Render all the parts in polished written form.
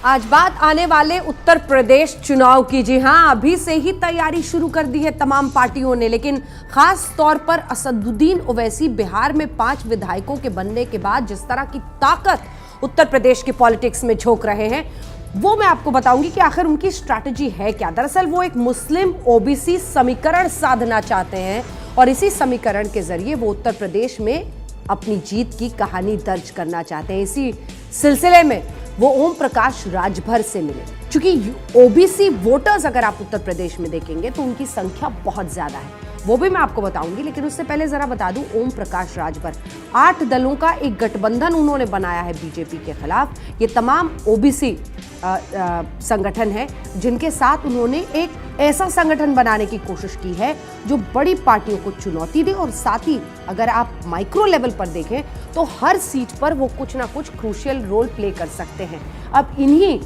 आज बात आने वाले उत्तर प्रदेश चुनाव की। जी हां, अभी से ही तैयारी शुरू कर दी है तमाम पार्टियों ने, लेकिन खास तौर पर असदुद्दीन ओवैसी बिहार में 5 विधायकों के बनने के बाद जिस तरह की ताकत उत्तर प्रदेश की पॉलिटिक्स में झोंक रहे हैं, वो मैं आपको बताऊंगी कि आखिर उनकी स्ट्रैटेजी है क्या। दरअसल वो एक मुस्लिम ओबीसी समीकरण साधना चाहते हैं और इसी समीकरण के जरिए वो उत्तर प्रदेश में अपनी जीत की कहानी दर्ज करना चाहते हैं। इसी सिलसिले में वो ओम प्रकाश राजभर से मिले। क्योंकि ओबीसी वोटर्स अगर आप उत्तर प्रदेश में देखेंगे तो उनकी संख्या बहुत ज्यादा है, वो भी मैं आपको बताऊंगी। लेकिन उससे पहले जरा बता दूं, ओम प्रकाश राजभर 8 दलों का एक गठबंधन उन्होंने बनाया है बीजेपी के खिलाफ। ये तमाम ओबीसी संगठन है जिनके साथ उन्होंने एक ऐसा संगठन बनाने की कोशिश की है जो बड़ी पार्टियों को चुनौती दे और साथ ही अगर आप माइक्रो लेवल पर देखें तो हर सीट पर वो कुछ ना कुछ क्रूशियल रोल प्ले कर सकते हैं। अब इन्हीं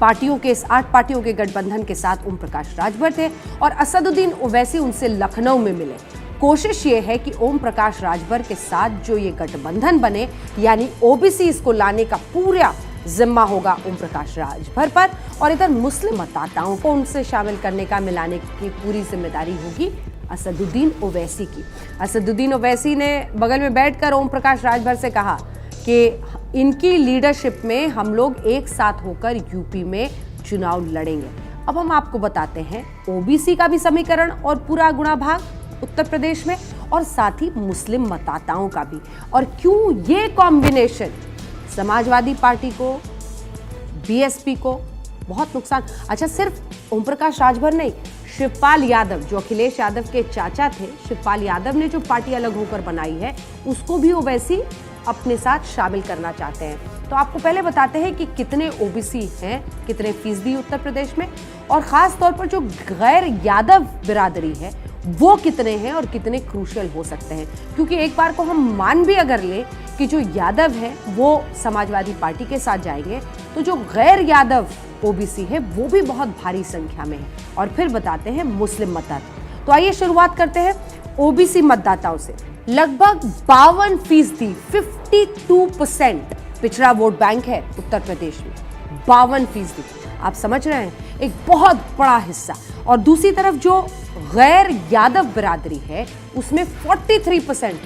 पार्टियों के, इस 8 पार्टियों के गठबंधन के साथ ओम प्रकाश राजभर थे और असदुद्दीन ओवैसी उनसे लखनऊ में मिले। कोशिश ये है कि ओम प्रकाश राजभर के साथ जो ये गठबंधन बने, यानी ओबीसी इसको लाने का पूरा जिम्मा होगा ओम प्रकाश राजभर पर, और इधर मुस्लिम मतदाताओं को उनसे शामिल करने का, मिलाने की पूरी जिम्मेदारी होगी असदुद्दीन ओवैसी की। असदुद्दीन ओवैसी ने बगल में बैठकर ओम प्रकाश राजभर से कहा कि इनकी लीडरशिप में हम लोग एक साथ होकर यूपी में चुनाव लड़ेंगे। अब हम आपको बताते हैं ओबीसी का भी समीकरण और पूरा गुणा भाग उत्तर प्रदेश में, और साथ ही मुस्लिम मतदाताओं का भी, और क्यों ये कॉम्बिनेशन समाजवादी पार्टी को, बीएसपी को बहुत नुकसान। अच्छा, सिर्फ ओम प्रकाश राजभर नहीं, शिवपाल यादव जो अखिलेश यादव के चाचा थे, शिवपाल यादव ने जो पार्टी अलग होकर बनाई है उसको भी ओवैसी अपने साथ शामिल करना चाहते हैं। तो आपको पहले बताते हैं कि कितने ओबीसी हैं, कितने फीसदी उत्तर प्रदेश में, और खास तौर पर जो गैर यादव बिरादरी है वो कितने हैं और कितने क्रूशियल हो सकते हैं। क्योंकि एक बार को हम मान भी अगर लें कि जो यादव है वो समाजवादी पार्टी के साथ जाएंगे, तो जो गैर यादव ओबीसी है वो भी बहुत भारी संख्या में है। और फिर बताते हैं मुस्लिम मतदाता। तो आइए शुरुआत करते हैं ओबीसी मतदाताओं से। लगभग 52%, 52% पिछड़ा वोट बैंक है उत्तर प्रदेश में। 52%, आप समझ रहे हैं, एक बहुत बड़ा हिस्सा। और दूसरी तरफ जो गैर यादव बिरादरी है उसमें 43%,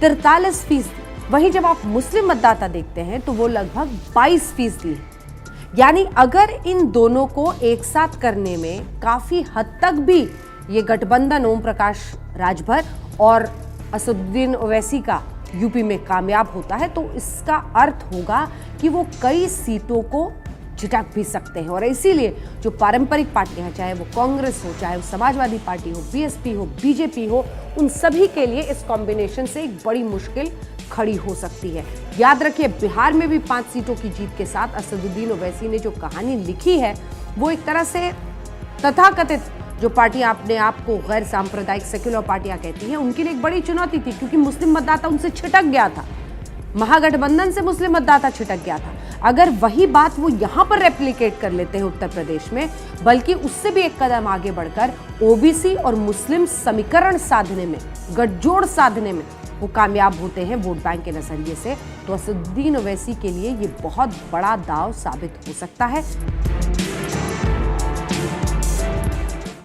43%। वहीं जब आप मुस्लिम मतदाता देखते हैं तो वो लगभग 22% है। यानी अगर इन दोनों को एक साथ करने में काफी हद तक भी ये गठबंधन ओम प्रकाश राजभर और असदुद्दीन ओवैसी का यूपी में कामयाब होता है, तो इसका अर्थ होगा कि वो कई सीटों को झिटक भी सकते हैं। और इसीलिए जो पारंपरिक पार्टियां, चाहे वो कांग्रेस हो, चाहे वो समाजवादी पार्टी हो, बीएसपी हो, बीजेपी हो, उन सभी के लिए इस कॉम्बिनेशन से एक बड़ी मुश्किल खड़ी हो सकती है। याद रखिए, बिहार में भी 5 सीटों की जीत के साथ असदुद्दीन ओवैसी ने जो कहानी लिखी है वो एक तरह से तथाकथित जो पार्टियां अपने आप को गैर सांप्रदायिक सेक्युलर पार्टियां कहती हैं, उनके लिए एक बड़ी चुनौती थी। क्योंकि मुस्लिम मतदाता उनसे छिटक गया था, महागठबंधन से मुस्लिम मतदाता छिटक गया था। अगर वही बात वो यहाँ पर रेप्लिकेट कर लेते हैं उत्तर प्रदेश में, बल्कि उससे भी एक कदम आगे बढ़कर ओबीसी और मुस्लिम समीकरण साधने में, गठजोड़ साधने में वो कामयाब होते हैं वोट बैंक के नजरिए से, तो असदुद्दीन ओवैसी के लिए ये बहुत बड़ा दांव साबित हो सकता है।